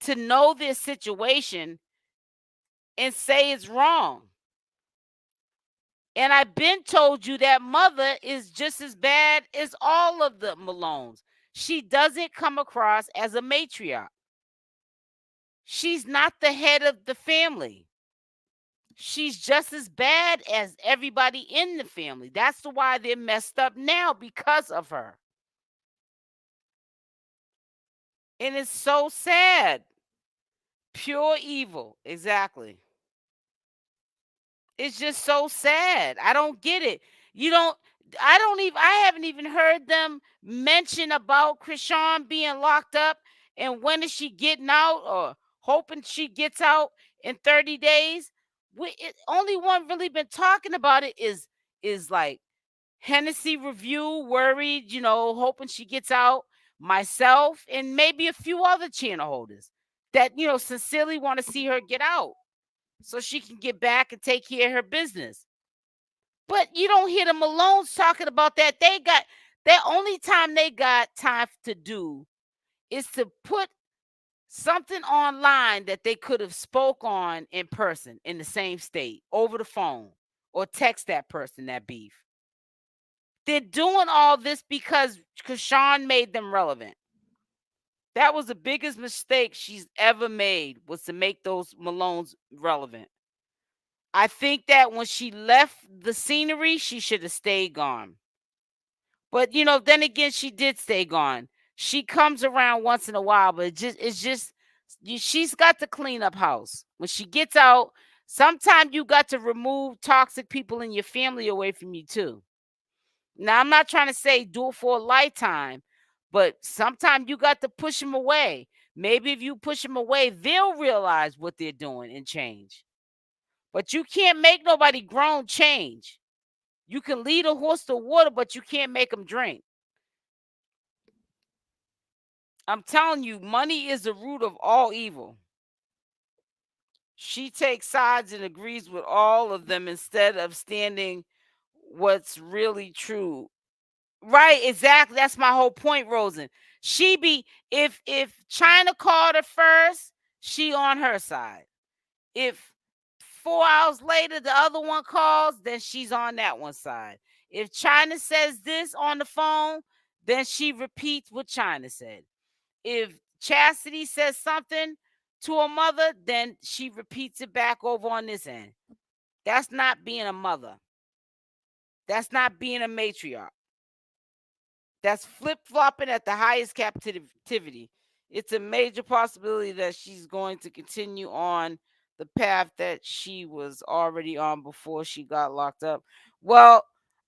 to know their situation and say it's wrong. And I've been told you that mother is just as bad as all of the Malones. She doesn't come across as a matriarch. She's not the head of the family. She's just as bad as everybody in the family. That's why they're messed up now, because of her. And it's so sad. Pure evil. Exactly. It's just so sad. I don't get it. I haven't even heard them mention about Chrisean being locked up and when is she getting out, or hoping she gets out in 30 days. Only one really been talking about it is like Hennessy Review, worried, hoping she gets out, myself, and maybe a few other channel holders that, sincerely want to see her get out so she can get back and take care of her business. But you don't hear the Malones talking about that. Their only time they got time to do is to put something online that they could have spoke on in person in the same state, over the phone, or text that person that beef. They're doing all this because Chrisean made them relevant. That was the biggest mistake she's ever made, was to make those Malones relevant. I think that when she left the scenery, she should have stayed gone. But then again, she did stay gone. She comes around once in a while, but she's got to clean up house. When she gets out, sometimes you got to remove toxic people in your family away from you too. Now, I'm not trying to say do it for a lifetime, but sometimes you got to push them away. Maybe if you push them away, they'll realize what they're doing and change. But you can't make nobody grown change. You can lead a horse to water, but you can't make them drink. I'm telling you, money is the root of all evil. She takes sides and agrees with all of them instead of standing what's really true. Right, exactly. That's my whole point, Rosen. She be if China called her first, she on her side. If 4 hours later the other one calls, then she's on that one side. If China says this on the phone, then she repeats what China said. If Chastity says something to her mother, then she repeats it back over on this end. That's not being a mother. That's not being a matriarch. That's flip flopping at the highest captivity. It's a major possibility that she's going to continue on the path that she was already on before she got locked up. Well,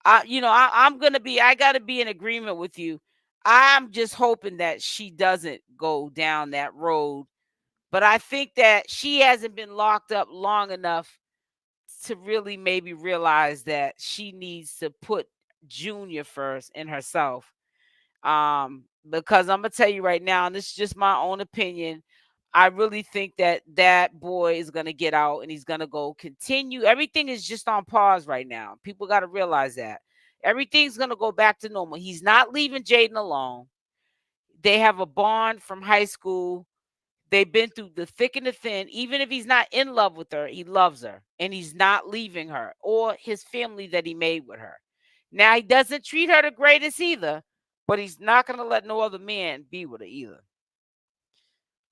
I'm gonna be. I gotta be in agreement with you. I'm just hoping that she doesn't go down that road. But I think that she hasn't been locked up long enough to really maybe realize that she needs to put Junior first in herself. Because I'm gonna tell you right now, and this is just my own opinion, I really think that that boy is gonna get out and he's gonna go continue. Everything is just on pause right now. People got to realize that everything's gonna go back to normal. He's not leaving Jaidyn alone. They have a bond from high school. They've been through the thick and the thin. Even if he's not in love with her, he loves her and he's not leaving her or his family that he made with her. Now, he doesn't treat her the greatest either, but he's not going to let no other man be with her either.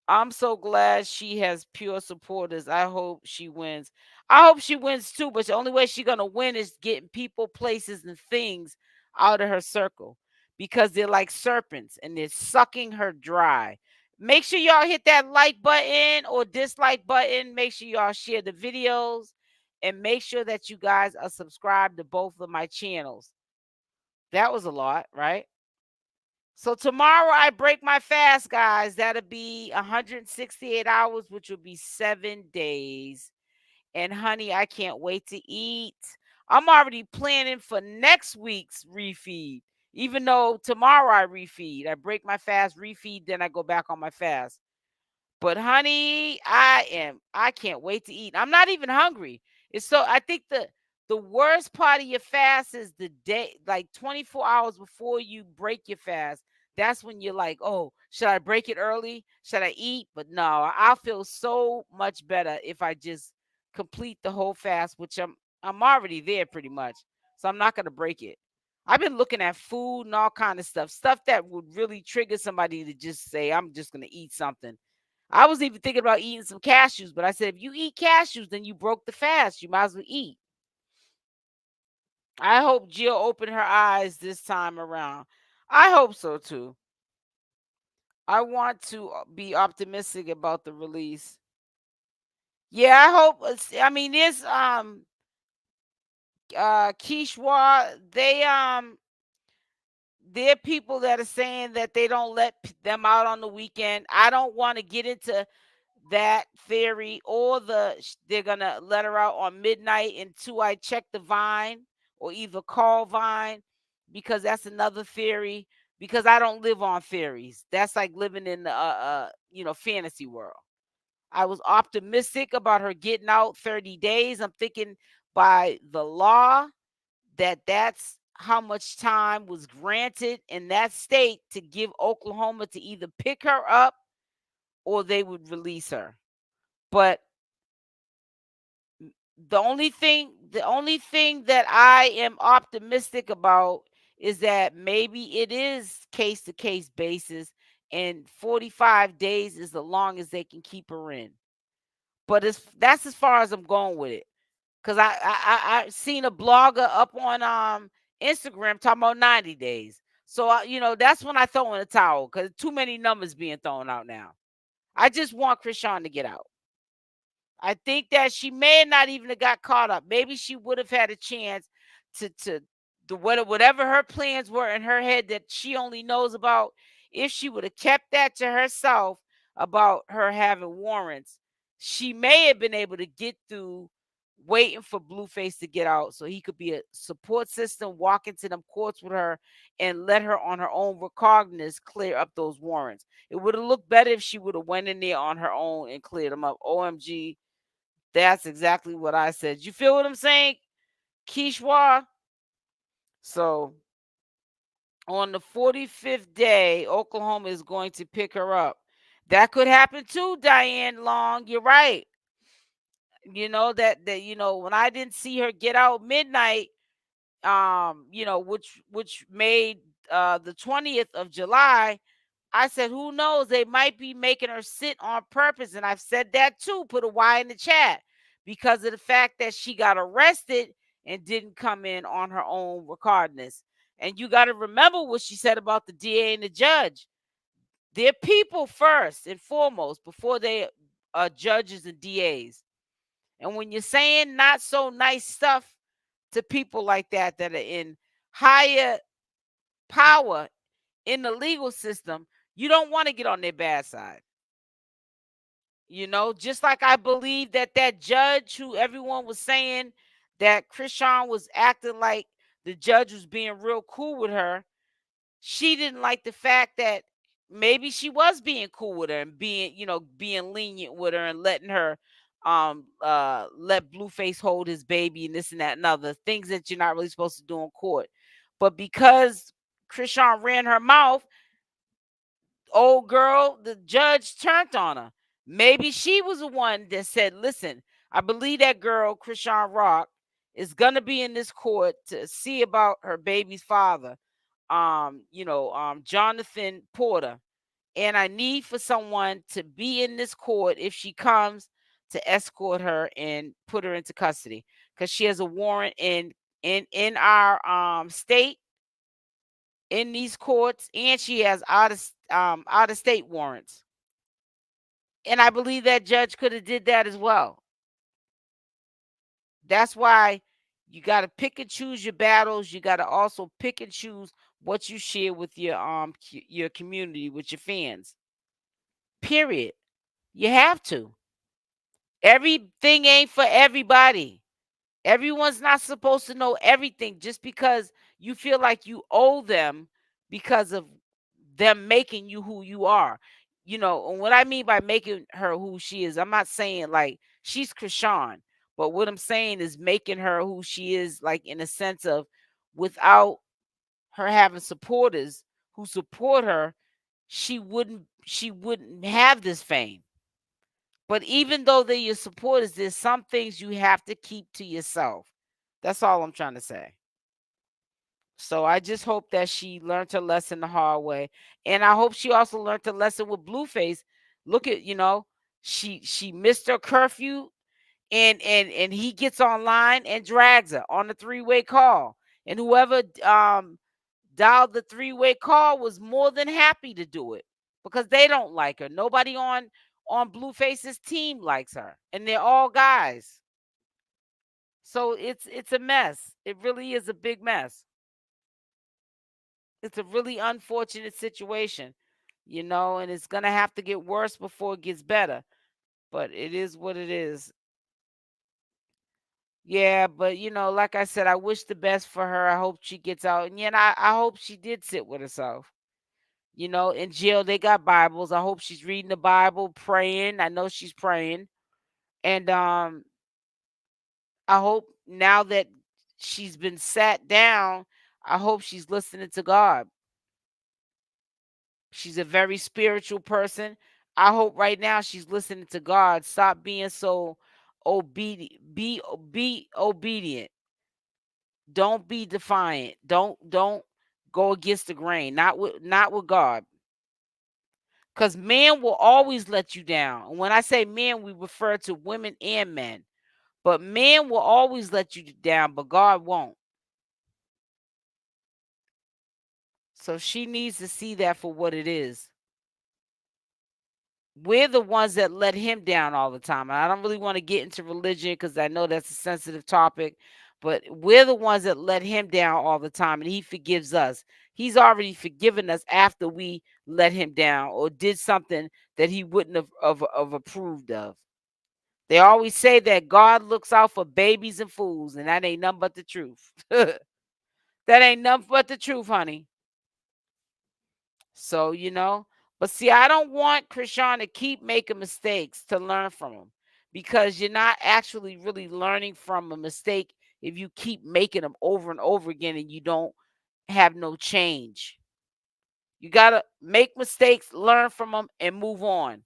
I'm so glad she has pure supporters. I hope she wins. I hope she wins too, but the only way she's going to win is getting people, places, and things out of her circle because they're like serpents and they're sucking her dry. Make sure y'all hit that like button or dislike button. Make sure y'all share the videos and make sure that you guys are subscribed to both of my channels. That was a lot, right? So tomorrow I break my fast, guys. That'll be 168 hours, which will be 7 days. And honey, I can't wait to eat. I'm already planning for next week's refeed. Even though tomorrow I refeed, I break my fast, refeed, then I go back on my fast. But honey, I can't wait to eat. I'm not even hungry. It's so I think the worst part of your fast is the day, like 24 hours before you break your fast. That's when you're like, oh, should I break it early? Should I eat? But no, I'll feel so much better if I just complete the whole fast, which I'm already there pretty much. So I'm not gonna break it. I've been looking at food and all kind of stuff that would really trigger somebody to just say, I'm just gonna eat something. I was even thinking about eating some cashews, but I said, if you eat cashews, then you broke the fast. You might as well eat. I hope Jill opened her eyes this time around. I hope so too. I want to be optimistic about the release. Yeah, I hope. I mean, this Kishwa, there are people that are saying that they don't let them out on the weekend. I don't want to get into that theory or they're gonna let her out on midnight until I check the Vine or either call Vine, because that's another theory, because I don't live on theories. That's like living in fantasy world. I was optimistic about her getting out 30 days. I'm thinking by the law that's how much time was granted in that state to give Oklahoma to either pick her up or they would release her. But the only thing that I am optimistic about is that maybe it is case to case basis, and 45 days is the longest they can keep her in. But that's as far as I'm going with it. Cause I seen a blogger up on Instagram talking about 90 days. So that's when I throw in the towel, because too many numbers being thrown out now. I just want Chrisean to get out. I think that she may not even have got caught up. Maybe she would have had a chance to whatever her plans were in her head that she only knows about. If she would have kept that to herself about her having warrants, she may have been able to get through waiting for Blueface to get out so he could be a support system, walk into them courts with her and let her on her own recognizance clear up those warrants. It would have looked better if she would have went in there on her own and cleared them up. OMG, That's exactly what I said. You feel what I'm saying, Kishwa? So on the 45th day, Oklahoma is going to pick her up. That could happen too, Diane Long. You're right. That when I didn't see her get out midnight, which made the 20th of July, I said, who knows? They might be making her sit on purpose. And I've said that too. Put a Y in the chat because of the fact that she got arrested and didn't come in on her own regardless. And you got to remember what she said about the DA and the judge. They're people first and foremost before they are judges and DAs. And when you're saying not so nice stuff to people like that are in higher power in the legal system, you don't want to get on their bad side. Just like I believe that judge who everyone was saying that Chrisean was acting like the judge was being real cool with her. She didn't like the fact that maybe she was being cool with her and being lenient with her and letting her let Blueface hold his baby and this and that and other things that you're not really supposed to do in court. But because Chrisean ran her mouth, old girl, the judge turned on her. Maybe she was the one that said, listen, I believe that girl, Chrisean Rock, is gonna be in this court to see about her baby's father, Jonathan Porter. And I need for someone to be in this court if she comes to escort her and put her into custody. Because she has a warrant in our state in these courts, and she has out of state warrants. And I believe that judge could have did that as well. That's why you got to pick and choose your battles. You got to also pick and choose what you share with your community, with your fans. Period. You have to. Everything ain't for everybody. Everyone's not supposed to know everything just because you feel like you owe them because of them making you who you are. And what I mean by making her who she is, I'm not saying like she's Chrisean, but what I'm saying is making her who she is, like in a sense of without her having supporters who support her, she wouldn't have this fame. But even though they're your supporters, there's some things you have to keep to yourself. That's all I'm trying to say. So I just hope that she learned her lesson the hard way. And I hope she also learned the lesson with Blueface. Look at, she missed her curfew and he gets online and drags her on the three-way call. And whoever dialed the three-way call was more than happy to do it because they don't like her. Nobody on Blueface's team likes her, and they're all guys. So it's a mess. It really is a big mess. It's a really unfortunate situation, and it's gonna have to get worse before it gets better. But it is what it is. Yeah, but like I said, I wish the best for her. I hope she gets out. And I hope she did sit with herself. In jail they got Bibles. I hope she's reading the Bible, praying. I know she's praying. And I hope now that she's been sat down, I hope she's listening to God. She's a very spiritual person. I hope right now she's listening to God. Stop being so obedient. Be obedient. Don't be defiant. Don't go against the grain. Not with God. Because men will always let you down. And when I say men, we refer to women and men. But men will always let you down, but God won't. So she needs to see that for what it is. We're the ones that let him down all the time. And I don't really want to get into religion because I know that's a sensitive topic, but we're the ones that let him down all the time, and he forgives us. He's already forgiven us after we let him down or did something that he wouldn't have approved of. They always say that God looks out for babies and fools, and that ain't nothing but the truth. That ain't nothing but the truth, honey. So, but see, I don't want Chrisean to keep making mistakes to learn from him. because you're not actually really learning from a mistake if you keep making them over and over again and you don't have no change. You got to make mistakes, learn from them, and move on,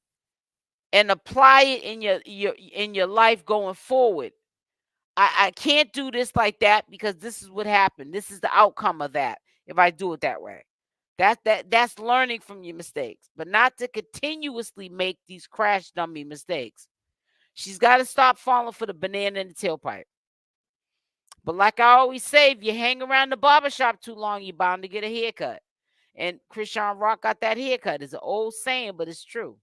and apply it in your life going forward. I can't do this like that because this is what happened. This is the outcome of that if I do it that way. That's learning from your mistakes, but not to continuously make these crash dummy mistakes. She's got to stop falling for the banana in the tailpipe. But like I always say, if you hang around the barbershop too long, you're bound to get a haircut. And Chrisean Rock got that haircut. It's an old saying, but it's true.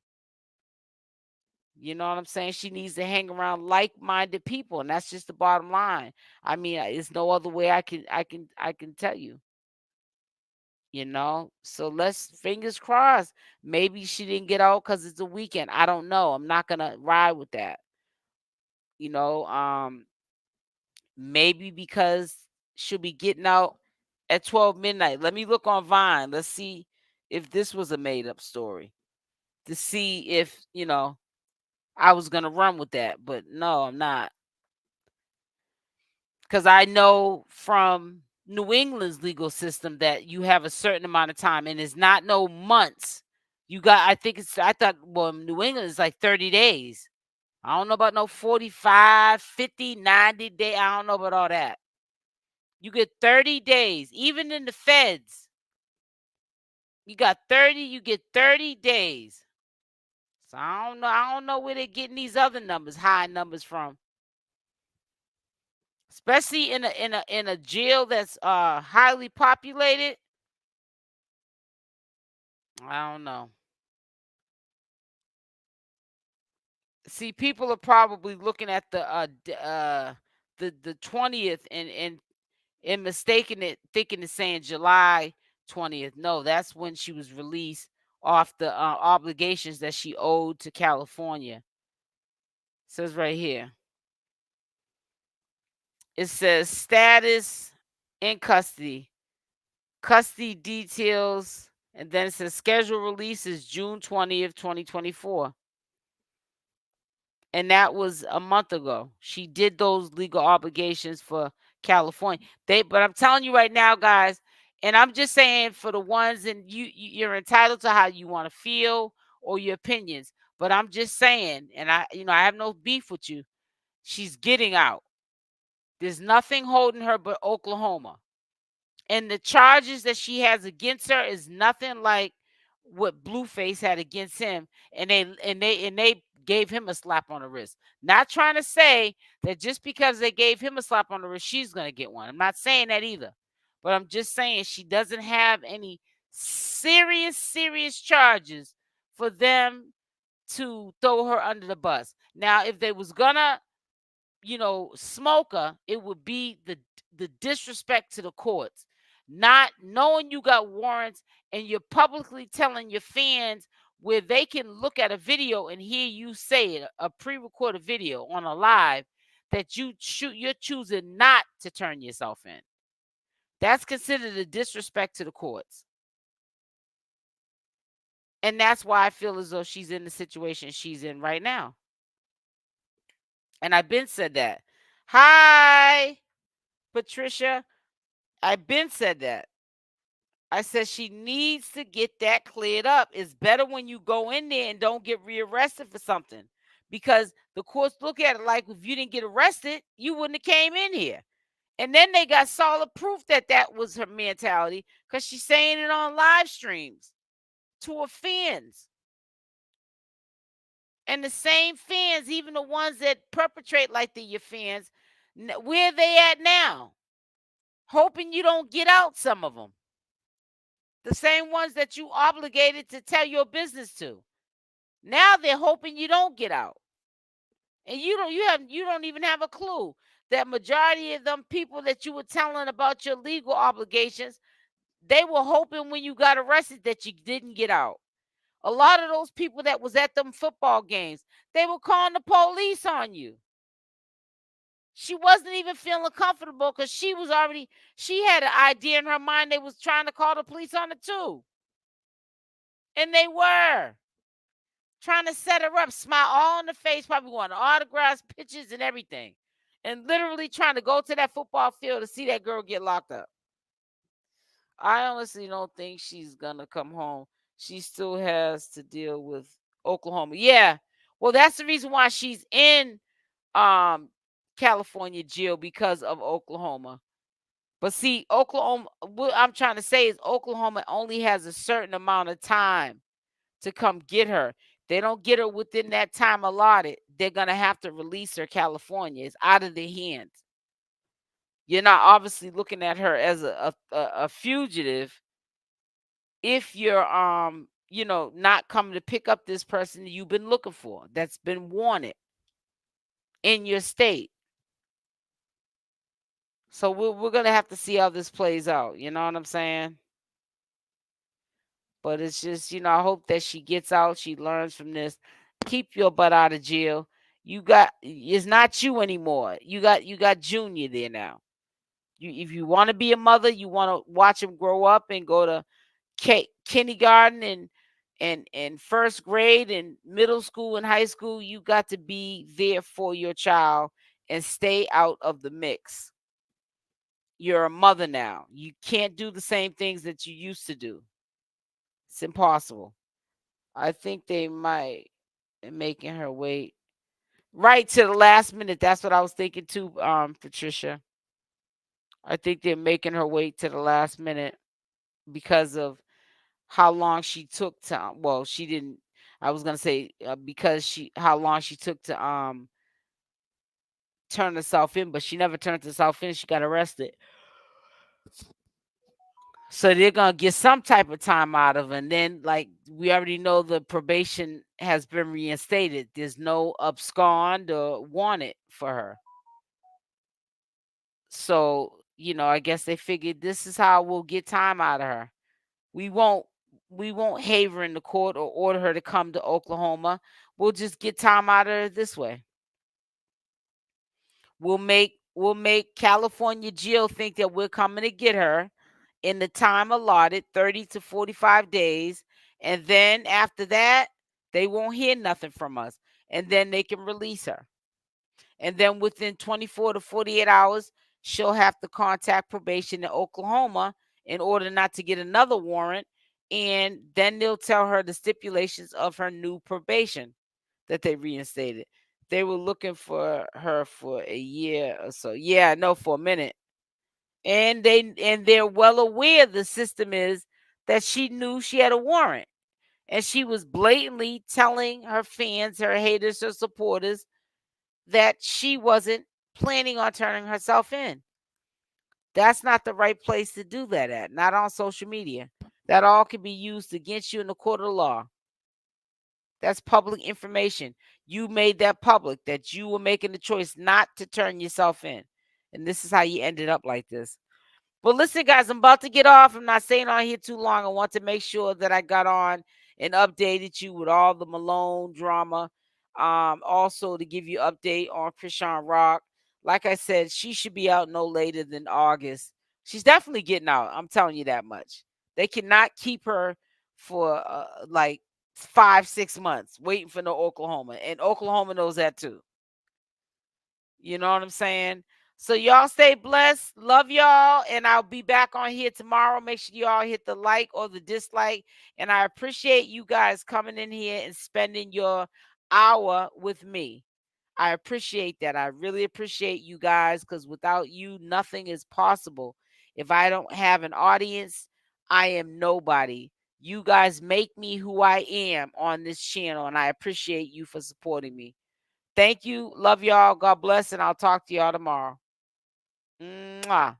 You know what I'm saying? She needs to hang around like-minded people, and that's just the bottom line. I mean, it's no other way I can tell you. You know, so let's fingers crossed. Maybe she didn't get out because it's a weekend. I don't know. I'm not gonna ride with that. You know, maybe because she'll be getting out at 12 midnight. Let me look on Vine. Let's see if this was a made-up story to see if I was gonna run with that, but no, I'm not. Because I know from New England's legal system that you have a certain amount of time, and it's not no months. I thought, well, New England is like 30 days. I don't know about no 45, 50, 90 days. I don't know about all that. You get 30 days, even in the feds. You get 30 days. So I don't know where they're getting these other numbers, high numbers from. Especially in a jail that's highly populated. I don't know. See, people are probably looking at the 20th and mistaking it, thinking it's saying July 20th. No, that's when she was released off the obligations that she owed to California. It says right here. It says status in custody, custody details, and then it says scheduled release is June 20th, 2024. And that was a month ago. She did those legal obligations for California. But I'm telling you right now, guys, and I'm just saying for the ones, and you're entitled to how you want to feel or your opinions. But I'm just saying, and I have no beef with you. She's getting out. There's nothing holding her but Oklahoma. And the charges that she has against her is nothing like what Blueface had against him. And they gave him a slap on the wrist. Not trying to say that just because they gave him a slap on the wrist, she's going to get one. I'm not saying that either. But I'm just saying she doesn't have any serious charges for them to throw her under the bus. Now, if they was gonna, smoke her, it would be the disrespect to the courts. Not knowing you got warrants and you're publicly telling your fans where they can look at a video and hear you say it, a pre-recorded video on a live, that you're choosing not to turn yourself in. That's considered a disrespect to the courts. And that's why I feel as though she's in the situation she's in right now. And I've been said that. Hi, Patricia. I've been said that. I said she needs to get that cleared up. It's better when you go in there and don't get rearrested for something, because the courts look at it like if you didn't get arrested, you wouldn't have came in here. And then they got solid proof that that was her mentality, because she's saying it on live streams to her fans. And the same fans, even the ones that perpetrate like they're your fans, where they at now? Hoping you don't get out, some of them. The same ones that you obligated to tell your business to. Now they're hoping you don't get out. And you don't even have a clue that majority of them people that you were telling about your legal obligations, they were hoping when you got arrested that you didn't get out. A lot of those people that was at them football games, they were calling the police on you. She wasn't even feeling comfortable because she had an idea in her mind they was trying to call the police on her too. And they were. trying to set her up, smile all in the face, probably wanting autographs, pictures, and everything. And literally trying to go to that football field to see that girl get locked up. I honestly don't think she's going to come home. She still has to deal with Oklahoma. Yeah. Well, that's the reason why she's in um California jail, because of Oklahoma. But see, Oklahoma, what I'm trying to say is Oklahoma only has a certain amount of time to come get her. They don't get her within that time allotted, they're going to have to release her. California is out of their hands. You're not obviously looking at her as a fugitive if you're not coming to pick up this person that you've been looking for, that's been wanted in your state. So we're going to have to see how this plays out. You know what I'm saying? But it's just, I hope that she gets out. She learns from this. Keep your butt out of jail. It's not you anymore. You got Junior there now. If you want to be a mother, you want to watch him grow up and go to kindergarten and first grade and middle school and high school, you got to be there for your child and stay out of the mix. You're a mother now. You can't do the same things that you used to do. It's impossible. I think they might be making her wait right to the last minute. That's what I was thinking too, Patricia. I think they're making her wait to the last minute because of how long she took to. Well, she didn't. I was gonna say because how long she took to turn herself in, but she never turned herself in. She got arrested. So they're gonna get some type of time out of her. And then, like we already know, the probation has been reinstated. There's no abscond or wanted for her. So, I guess they figured this is how we'll get time out of her. We won't have her in the court or order her to come to Oklahoma. We'll just get time out of her this way. We'll make California jail think that we're coming to get her in the time allotted, 30 to 45 days. And then after that, they won't hear nothing from us. And then they can release her. And then within 24 to 48 hours, she'll have to contact probation in Oklahoma in order not to get another warrant. And then they'll tell her the stipulations of her new probation that they reinstated. They were looking for her for a year or so. Yeah, no, for a minute. And they're well aware the system is that she knew she had a warrant. And she was blatantly telling her fans, her haters, her supporters that she wasn't planning on turning herself in. That's not the right place to do that at, not on social media. That all can be used against you in the court of law. That's public information. You made that public, that you were making the choice not to turn yourself in. And this is how you ended up like this. But listen, guys, I'm about to get off. I'm not staying on here too long. I want to make sure that I got on and updated you with all the Malone drama. Also to give you update on Chrisean Rock. Like I said, she should be out no later than August. She's definitely getting out. I'm telling you that much. They cannot keep her for like 5-6 months waiting for no Oklahoma. And Oklahoma knows that too. You know what I'm saying? So y'all stay blessed. Love y'all. And I'll be back on here tomorrow. Make sure y'all hit the like or the dislike. And I appreciate you guys coming in here and spending your hour with me. I appreciate that. I really appreciate you guys, because without you, nothing is possible. If I don't have an audience, I am nobody. You guys make me who I am on this channel, and I appreciate you for supporting me. Thank you. Love y'all. God bless, and I'll talk to y'all tomorrow. Mwah.